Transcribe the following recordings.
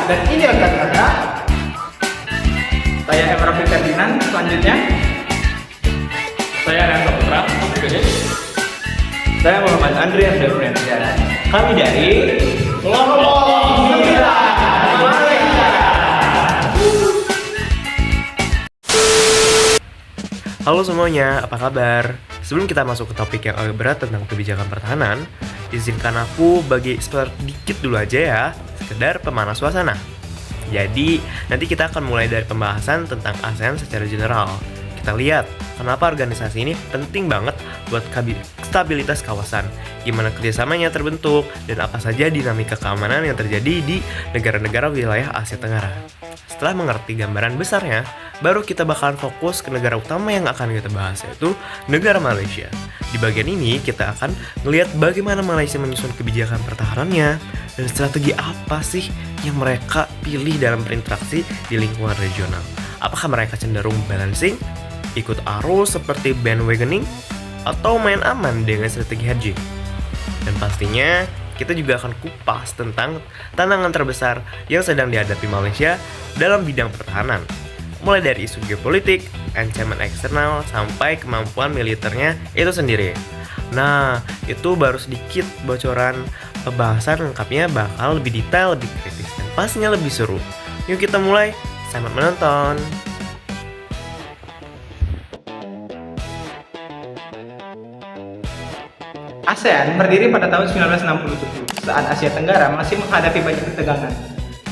dan ini rekan saya. Saya Emra Ferdinand, selanjutnya. Saya Rian Saputra, Saya Muhammad Andrian Devriansyah. Kami dari Kelompok 9 Malaysia. Halo semuanya, apa kabar? Sebelum kita masuk ke topik yang agak berat tentang kebijakan pertahanan, izinkan aku bagi sedikit dulu aja ya, sekedar pemanas suasana. Jadi, nanti kita akan mulai dari pembahasan tentang ASEAN secara general. Kita lihat, kenapa organisasi ini penting banget buat stabilitas kawasan, gimana kerjasamanya terbentuk, dan apa saja dinamika keamanan yang terjadi di negara-negara wilayah Asia Tenggara. Setelah mengerti gambaran besarnya, baru kita bakalan fokus ke negara utama yang akan kita bahas, yaitu negara Malaysia. Di bagian ini, kita akan melihat bagaimana Malaysia menyusun kebijakan pertahanannya, dan strategi apa sih yang mereka pilih dalam berinteraksi di lingkungan regional. Apakah mereka cenderung balancing, ikut arus seperti bandwagoning, atau main aman dengan strategi hedging? Dan pastinya, kita juga akan kupas tentang tantangan terbesar yang sedang dihadapi Malaysia dalam bidang pertahanan. Mulai dari isu geopolitik, ancaman eksternal, sampai kemampuan militernya itu sendiri. Nah, itu baru sedikit bocoran. Pembahasan lengkapnya bakal lebih detail, lebih kritis, dan pastinya lebih seru. Yuk kita mulai, selamat menonton! ASEAN berdiri pada tahun 1967 saat Asia Tenggara masih menghadapi banyak ketegangan.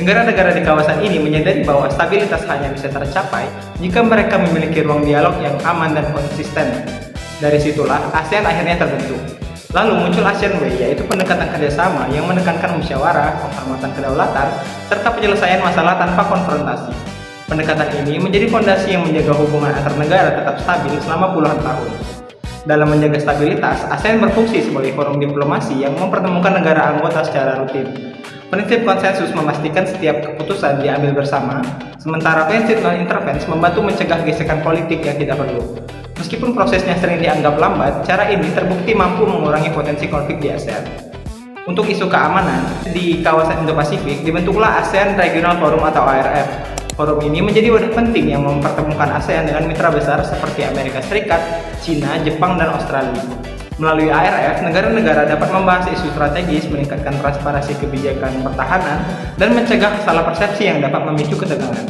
Negara-negara di kawasan ini menyadari bahwa stabilitas hanya bisa tercapai jika mereka memiliki ruang dialog yang aman dan konsisten. Dari situlah ASEAN akhirnya terbentuk. Lalu muncul ASEAN Way, yaitu pendekatan kerjasama yang menekankan musyawarah, penghormatan kedaulatan, serta penyelesaian masalah tanpa konfrontasi. Pendekatan ini menjadi fondasi yang menjaga hubungan antar negara tetap stabil selama puluhan tahun. Dalam menjaga stabilitas, ASEAN berfungsi sebagai forum diplomasi yang mempertemukan negara anggota secara rutin. Prinsip konsensus memastikan setiap keputusan diambil bersama, sementara prinsip non-intervensi membantu mencegah gesekan politik yang tidak perlu. Meskipun prosesnya sering dianggap lambat, cara ini terbukti mampu mengurangi potensi konflik di ASEAN. Untuk isu keamanan, di kawasan Indo-Pasifik dibentuklah ASEAN Regional Forum atau ARF. Forum ini menjadi wadah penting yang mempertemukan ASEAN dengan mitra besar seperti Amerika Serikat, Cina, Jepang, dan Australia. Melalui ARF, negara-negara dapat membahas isu strategis, meningkatkan transparansi kebijakan pertahanan, dan mencegah salah persepsi yang dapat memicu ketegangan.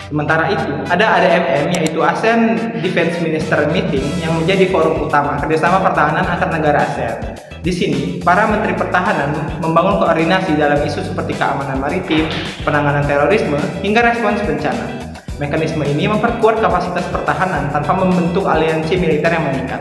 Sementara itu, ada ADMM, yaitu ASEAN Defense Minister Meeting, yang menjadi forum utama kerjasama pertahanan antar negara ASEAN. Di sini, para menteri pertahanan membangun koordinasi dalam isu seperti keamanan maritim, penanganan terorisme, hingga respons bencana. Mekanisme ini memperkuat kapasitas pertahanan tanpa membentuk aliansi militer yang mengikat.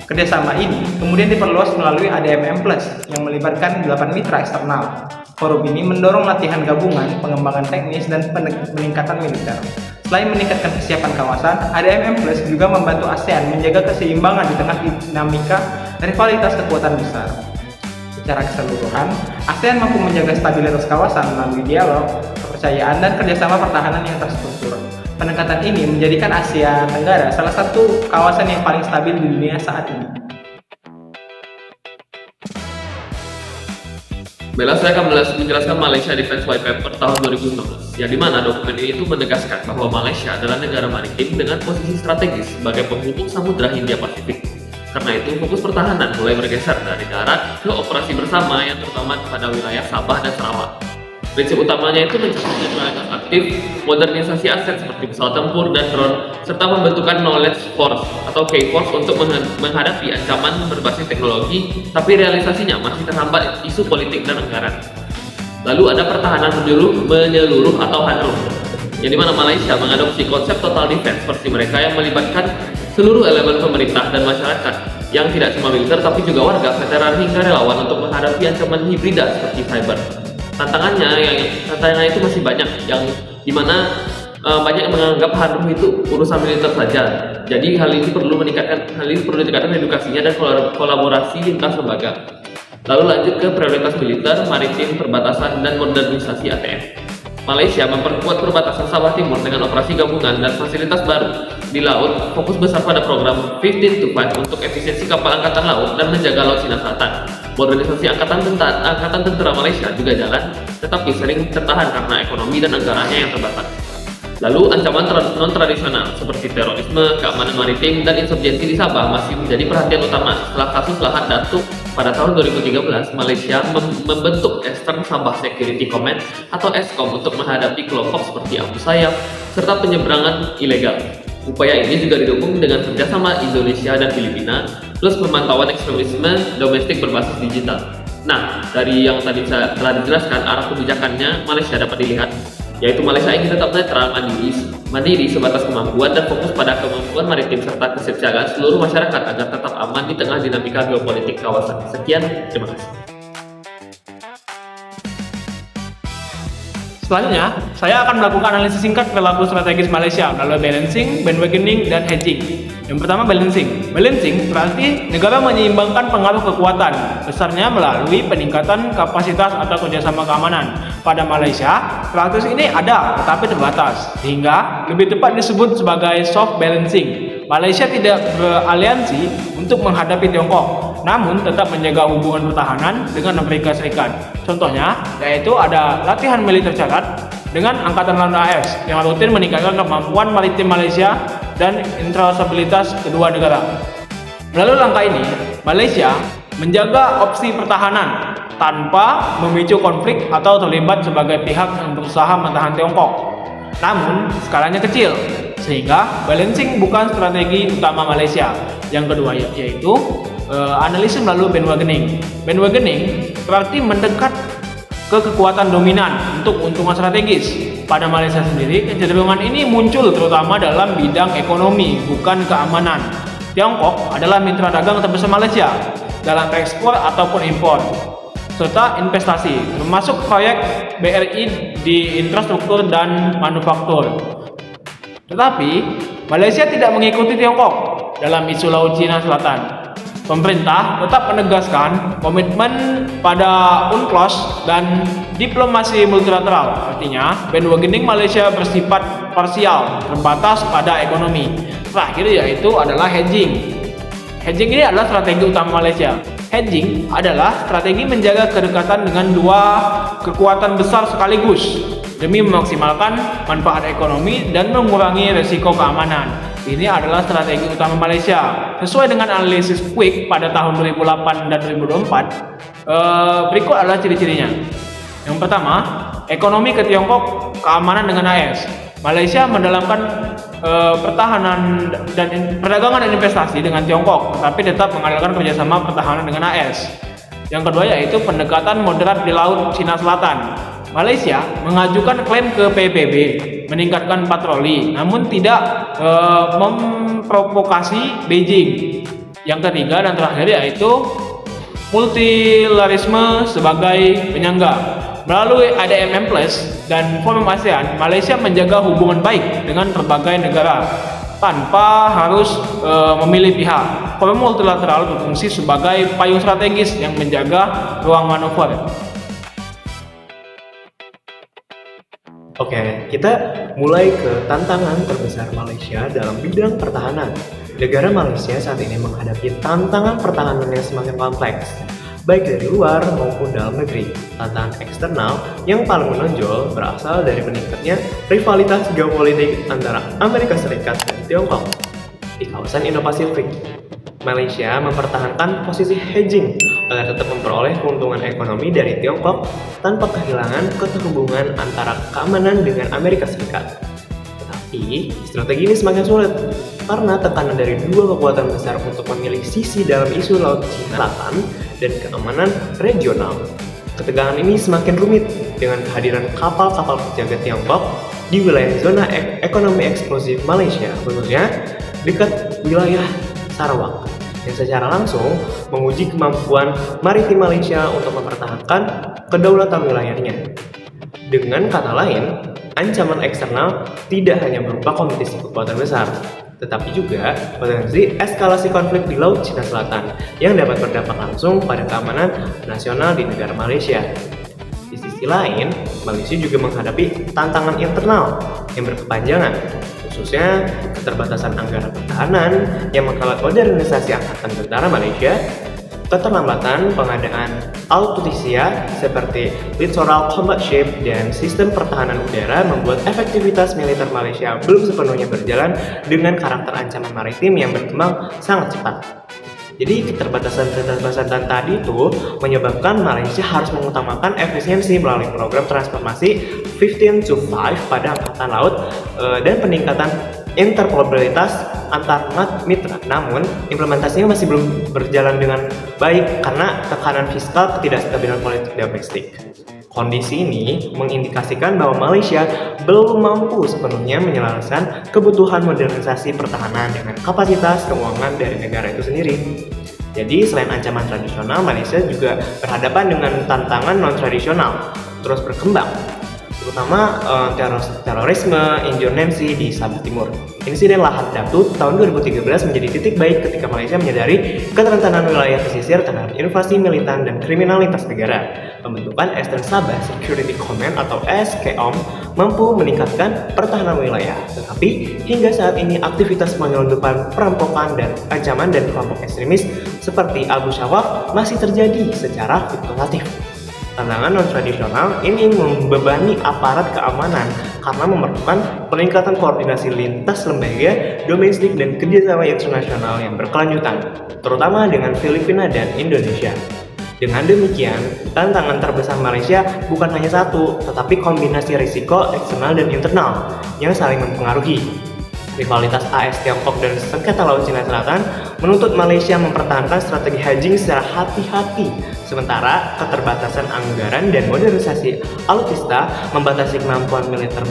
Kerjasama ini kemudian diperluas melalui ADMM Plus yang melibatkan 8 mitra eksternal. Forum ini mendorong latihan gabungan, pengembangan teknis, dan peningkatan militer. Selain meningkatkan kesiapan kawasan, ADMM Plus juga membantu ASEAN menjaga keseimbangan di tengah dinamika rivalitas kekuatan besar. Secara keseluruhan, ASEAN mampu menjaga stabilitas kawasan melalui dialog, kepercayaan, dan kerjasama pertahanan yang terstruktur. Pendekatan ini menjadikan Asia Tenggara salah satu kawasan yang paling stabil di dunia saat ini. Baiklah, saya akan menjelaskan Malaysia Defense White Paper tahun 2015, yang dimana dokumen ini itu menegaskan bahwa Malaysia adalah negara maritim dengan posisi strategis sebagai penghubung Samudra Hindia Pasifik. Karena itu, fokus pertahanan mulai bergeser dari darat ke operasi bersama yang terutama pada wilayah Sabah dan Sarawak. Prinsip utamanya itu mencapai netralitas aktif, modernisasi aset seperti pesawat tempur dan drone, serta pembentukan knowledge force atau K-Force untuk menghadapi ancaman berbasis teknologi, tapi realisasinya masih terhambat isu politik dan anggaran. Lalu ada pertahanan menyeluruh atau HANRUM, yang dimana Malaysia mengadopsi konsep total defense versi mereka yang melibatkan seluruh elemen pemerintah dan masyarakat, yang tidak cuma militer tapi juga warga, veteran, hingga relawan untuk menghadapi ancaman hibrida seperti cyber. Tantangannya itu masih banyak, yang dimana banyak yang menganggap HANRUM itu urusan militer saja. Jadi hal ini perlu ditingkatkan edukasinya dan kolaborasi lintas lembaga. Lalu lanjut ke prioritas militer, maritim, perbatasan, dan modernisasi ATM. Malaysia memperkuat perbatasan Sabah Timur dengan operasi gabungan dan fasilitas baru. Di laut, fokus besar pada program 15 to 5 untuk efisiensi kapal angkatan laut dan menjaga Laut Cina Selatan. Modernisasi angkatan tentara Malaysia juga jalan, tetapi sering tertahan karena ekonomi dan anggarannya yang terbatas. Lalu ancaman non-tradisional seperti terorisme, keamanan maritim, dan insurgensi di Sabah masih menjadi perhatian utama. Setelah kasus lahan Datuk pada tahun 2013, Malaysia membentuk Eastern Sabah Security Command atau ESCOM untuk menghadapi kelompok seperti Abu Sayyaf serta penyeberangan ilegal. Upaya ini juga didukung dengan kerjasama Indonesia dan Filipina, plus pemantauan ekstremisme domestik berbasis digital. Nah, dari yang tadi saya telah dijelaskan, arah kebijakannya Malaysia dapat dilihat, yaitu Malaysia ingin tetap netral, mandiri sebatas kemampuan dan fokus pada kemampuan maritim serta kesiapsiagaan seluruh masyarakat agar tetap aman di tengah dinamika geopolitik kawasan. Sekian, terima kasih. Selanjutnya, saya akan melakukan analisis singkat perilaku strategis Malaysia melalui balancing, bandwagoning, dan hedging. Yang pertama, balancing. Balancing berarti negara menyeimbangkan pengaruh kekuatan besarnya melalui peningkatan kapasitas atau kerjasama keamanan. Pada Malaysia, praktis ini ada tetapi terbatas, sehingga lebih tepat disebut sebagai soft balancing. Malaysia tidak beraliansi untuk menghadapi Tiongkok, namun tetap menjaga hubungan pertahanan dengan Amerika Serikat. Contohnya, yaitu ada latihan militer carat dengan Angkatan Laut AS yang rutin meningkatkan kemampuan maritim Malaysia dan interoperabilitas kedua negara. Melalui langkah ini, Malaysia menjaga opsi pertahanan tanpa memicu konflik atau terlibat sebagai pihak yang berusaha menahan Tiongkok. Namun, skalanya kecil, sehingga balancing bukan strategi utama Malaysia. Yang kedua yaitu analisis melalui bandwagoning. Bandwagoning berarti mendekat ke kekuatan dominan untuk keuntungan strategis. Pada Malaysia sendiri, kecenderungan ini muncul terutama dalam bidang ekonomi, bukan keamanan. Tiongkok adalah mitra dagang terbesar Malaysia dalam ekspor ataupun impor, serta investasi, termasuk proyek BRI di infrastruktur dan manufaktur. Tetapi, Malaysia tidak mengikuti Tiongkok dalam isu Laut Cina Selatan. Pemerintah tetap menegaskan komitmen pada UNCLOS dan diplomasi multilateral. Artinya, bandwagoning Malaysia bersifat parsial, terbatas pada ekonomi. Terakhir yaitu adalah hedging. Hedging ini adalah strategi utama Malaysia. Hedging adalah strategi menjaga kedekatan dengan dua kekuatan besar sekaligus demi memaksimalkan manfaat ekonomi dan mengurangi risiko keamanan. Ini adalah strategi utama Malaysia. Sesuai dengan analisis Quick pada tahun 2008 dan 2024, berikut adalah ciri-cirinya. Yang pertama, ekonomi ke Tiongkok, keamanan dengan AS. Malaysia mendalamkan pertahanan dan perdagangan dan investasi dengan Tiongkok, tetapi tetap mengadakan kerjasama pertahanan dengan AS. Yang kedua yaitu pendekatan moderat di Laut Cina Selatan. Malaysia mengajukan klaim ke PBB, meningkatkan patroli, namun tidak memprovokasi Beijing. Yang ketiga dan terakhir yaitu multilateralisme sebagai penyangga. Melalui ADMM Plus dan Forum ASEAN, Malaysia menjaga hubungan baik dengan berbagai negara tanpa harus memilih pihak. Forum multilateral berfungsi sebagai payung strategis yang menjaga ruang manuver. Oke, kita mulai ke tantangan terbesar Malaysia dalam bidang pertahanan. Negara Malaysia saat ini menghadapi tantangan pertahanan yang semakin kompleks, baik dari luar maupun dalam negeri. Tantangan eksternal yang paling menonjol berasal dari meningkatnya rivalitas geopolitik antara Amerika Serikat dan Tiongkok di kawasan Indo-Pasifik. Malaysia mempertahankan posisi hedging agar tetap memperoleh keuntungan ekonomi dari Tiongkok tanpa kehilangan keterhubungan antara keamanan dengan Amerika Serikat. Tetapi, strategi ini semakin sulit karena tekanan dari dua kekuatan besar untuk memilih sisi dalam isu Laut Cina Selatan dan keamanan regional. Ketegangan ini semakin rumit dengan kehadiran kapal-kapal penjaga Tiongkok di wilayah zona ekonomi eksklusif Malaysia, khususnya dekat wilayah Sarawak, yang secara langsung menguji kemampuan maritim Malaysia untuk mempertahankan kedaulatan wilayahnya. Dengan kata lain, ancaman eksternal tidak hanya berupa kompetisi kekuatan besar, tetapi juga potensi eskalasi konflik di Laut Cina Selatan yang dapat berdampak langsung pada keamanan nasional di negara Malaysia. Di sisi lain, Malaysia juga menghadapi tantangan internal yang berkepanjangan, khususnya keterbatasan anggaran pertahanan yang menghambat modernisasi angkatan tentara Malaysia Keterlambatan pengadaan alutsista seperti Littoral Combat Ship dan sistem pertahanan udara membuat efektivitas militer Malaysia belum sepenuhnya berjalan dengan karakter ancaman maritim yang berkembang sangat cepat. Jadi keterbatasan tadi itu menyebabkan Malaysia harus mengutamakan efisiensi melalui program transformasi 15 to 5 pada Angkatan Laut dan peningkatan interoperabilitas antar mitra. Namun, implementasinya masih belum berjalan dengan baik karena tekanan fiskal ketidakstabilan politik domestik. Kondisi ini mengindikasikan bahwa Malaysia belum mampu sepenuhnya menyelesaikan kebutuhan modernisasi pertahanan dengan kapasitas keuangan dari negara itu sendiri. Jadi, selain ancaman tradisional, Malaysia juga berhadapan dengan tantangan non-tradisional terus berkembang, terutama terorisme, injurgensi di Sabah Timur. Insiden Lahad Datu tahun 2013 menjadi titik baik ketika Malaysia menyadari keterentanan wilayah pesisir terhadap invasi militan dan kriminalitas negara. Pembentukan Eastern Sabah Security Command atau SKOM mampu meningkatkan pertahanan wilayah. Tetapi hingga saat ini aktivitas penyelundupan, perampokan, dan ancaman dari kelompok ekstremis seperti Abu Shawab masih terjadi secara fluktuatif. Tantangan non-tradisional ini membebani aparat keamanan karena memerlukan peningkatan koordinasi lintas lembaga domestik dan kerjasama internasional yang berkelanjutan, terutama dengan Filipina dan Indonesia. Dengan demikian, tantangan terbesar Malaysia bukan hanya satu, tetapi kombinasi risiko eksternal dan internal yang saling mempengaruhi. Rivalitas AS Tiongkok dan sengketa Laut Cina Selatan menuntut Malaysia mempertahankan strategi hedging secara hati-hati, sementara keterbatasan anggaran dan modernisasi alutsista membatasi kemampuan militer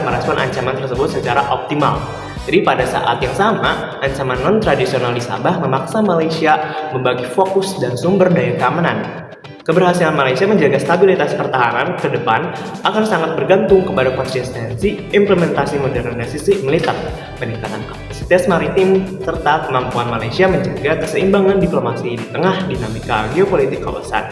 merespon ancaman tersebut secara optimal. Jadi pada saat yang sama, ancaman non-tradisional di Sabah memaksa Malaysia membagi fokus dan sumber daya keamanan. Keberhasilan Malaysia menjaga stabilitas pertahanan ke depan akan sangat bergantung kepada konsistensi implementasi modernisasi militer, peningkatan kapasitas maritim, serta kemampuan Malaysia menjaga keseimbangan diplomasi di tengah dinamika geopolitik kawasan.